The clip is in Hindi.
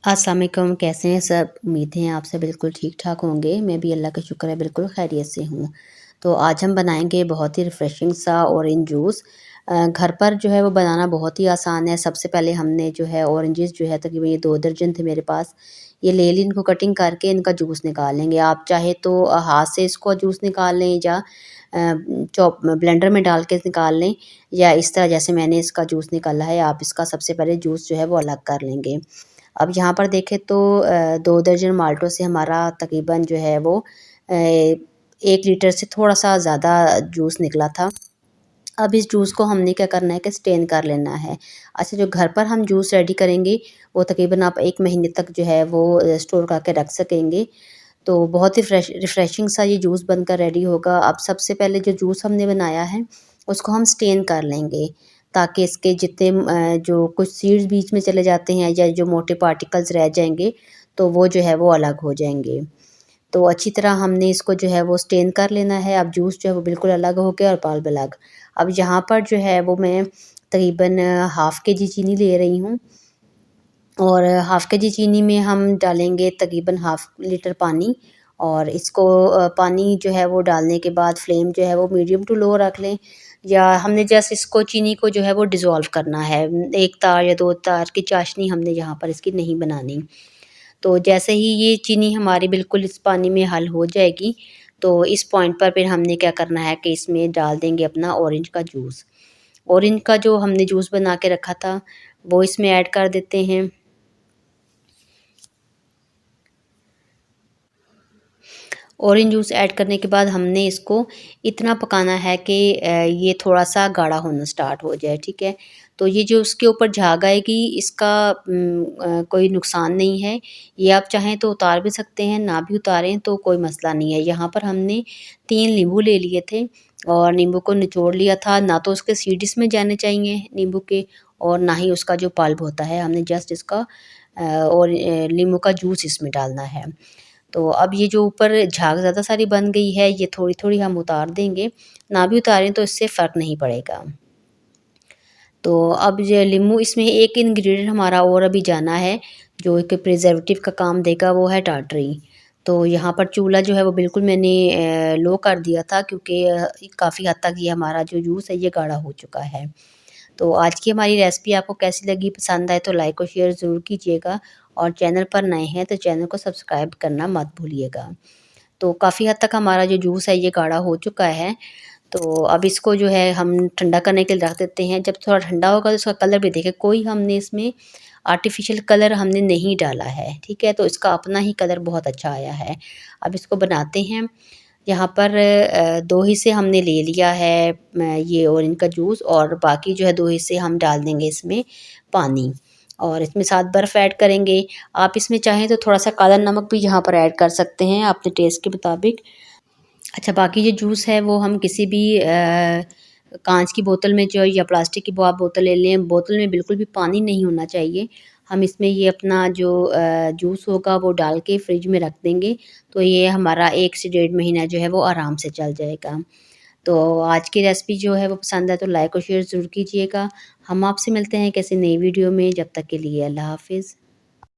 अस्सलाम वालेकुम, कैसे हैं सब? उम्मीद है आप सब बिल्कुल ठीक-ठाक होंगे। मैं भी अल्लाह का शुक्र है बिल्कुल खैरियत से हूँ। तो आज हम बनाएँगे बहुत ही रिफ्रेशिंग सा ऑरेंज जूस। घर पर जो है वो बनाना बहुत ही आसान है। सबसे पहले हमने जो है ऑरेंजेस जो है तकरीबन ये 2 दर्जन थे मेरे पास। ये ले ली, इनको कटिंग करके इनका जूस निकाल लेंगे। आप चाहे तो हाथ से इसको जूस निकाल लें या चॉप ब्लेंडर में डाल के निकाल लें, या इस तरह जैसे मैंने इसका जूस निकाला है आप इसका सबसे पहले जूस जो है वो अलग कर लेंगे। अब यहाँ पर देखें तो 2 दर्जन माल्टों से हमारा तकरीबन जो है वो 1 लीटर से थोड़ा-सा ज़्यादा जूस निकला था। अब इस जूस को हमने क्या करना है कि स्ट्रेन कर लेना है। अच्छा, जो घर पर हम जूस रेडी करेंगे वो तकरीबन आप 1 महीने तक जो है वो स्टोर करके रख सकेंगे। तो बहुत ही रिफ्रेशिंग सा ये जूस बनकर रेडी होगा। अब सबसे पहले जो जूस हमने बनाया है उसको हम स्ट्रेन कर लेंगे, ताकि इसके जितने जो कुछ सीड्स बीच में चले जाते हैं या जो मोटे पार्टिकल्स रह जाएँगे तो वो जो है वो अलग हो जाएँगे। तो अच्छी तरह हमने इसको जो है वो स्ट्रेन कर लेना है। अब जूस जो है वो बिल्कुल अलग हो गया और पल्प अलग। अब यहाँ पर जो है वो मैं तकरीबन हाफ़ केजी चीनी ले रही हूँ, और हाफ़ केजी चीनी में हम डालेंगे तकरीबन हाफ़ लीटर पानी। और इसको पानी जो है वो डालने के बाद फ्लेम जो है वो मीडियम टू लो रख लें, या हमने जस्ट इसको चीनी को जो है वो डिज़ोल्व करना है। 1 तार या 2 तार की चाशनी हमने यहाँ पर इसकी नहीं बनानी। तो जैसे ही ये चीनी हमारी बिल्कुल इस पानी में हल हो जाएगी, तो इस पॉइंट पर फिर हमने क्या करना है कि इसमें डाल देंगे अपना ऑरेंज का जूस। ऑरेंज का जो हमने जूस बना के रखा था, वो इसमें ऐड कर देते हैं। ऑरेंज जूस ऐड करने के बाद हमने इसको इतना पकाना है कि ये थोड़ा-सा गाढ़ा होना स्टार्ट हो जाए, ठीक है? तो ये जो उसके ऊपर झाग आएगी इसका कोई नुकसान नहीं है। ये आप चाहें तो उतार भी सकते हैं, ना भी उतारें तो कोई मसला नहीं है। यहाँ पर हमने 3 नींबू ले लिए थे और नींबू को निचोड़ लिया था। ना तो उसके सीड इसमें जाने चाहिए नींबू के, और ना ही उसका जो पल्प होता है। हमने जस्ट इसका और नींबू का जूस इसमें डालना है। तो अब ये जो ऊपर झाग ज़्यादा सारी बन गई है, ये थोड़ी-थोड़ी हम उतार देंगे, ना भी उतारें तो इससे फ़र्क नहीं पड़ेगा। तो अब ये नींबू इसमें एक इंग्रीडिएंट हमारा और अभी जाना है, जो एक प्रिज़र्वेटिव का काम देगा, वो है टाटरी। तो यहाँ पर चूल्हा जो है वो बिल्कुल मैंने लो कर दिया था, क्योंकि काफ़ी हद तक ये हमारा जो जूस है ये गाढ़ा हो चुका है। तो आज की हमारी रेसिपी आपको कैसी लगी? पसंद आए तो लाइक और शेयर ज़रूर कीजिएगा, और चैनल पर नए हैं तो चैनल को सब्सक्राइब करना मत भूलिएगा। तो काफ़ी हद तक हमारा जो जूस है ये गाढ़ा हो चुका है। तो अब इसको जो है हम ठंडा करने के लिए रख देते हैं। जब थोड़ा ठंडा होगा तो इसका कलर भी देखें, कोई हमने इसमें आर्टिफ़िशियल कलर हमने नहीं डाला है, ठीक है? तो इसका अपना ही कलर बहुत अच्छा आया है। अब इसको बनाते हैं। यहाँ पर 2 हिस्से हमने ले लिया है ये ऑरेंज का जूस, और बाकी जो है 2 हिस्से हम डाल देंगे इसमें पानी, और इसमें साथ बर्फ़ ऐड करेंगे। आप इसमें चाहें तो थोड़ा-सा काला नमक भी यहाँ पर ऐड कर सकते हैं अपने टेस्ट के मुताबिक। अच्छा, बाकी ये जूस है वो हम किसी भी काँच की बोतल में जो, या प्लास्टिक की आप बोतल ले लें, बोतल में बिल्कुल भी पानी नहीं होना चाहिए। हम इसमें ये अपना जो जूस होगा वो डाल के फ्रिज में रख देंगे, तो ये हमारा 1 से डेढ़ महीना जो है वो आराम से चल जाएगा। तो आज की रेसिपी जो है वो पसंद आए तो लाइक और शेयर ज़रूर कीजिएगा। हम आपसे मिलते हैं किसी नई वीडियो में, जब तक के लिए अल्लाह हाफ़िज़।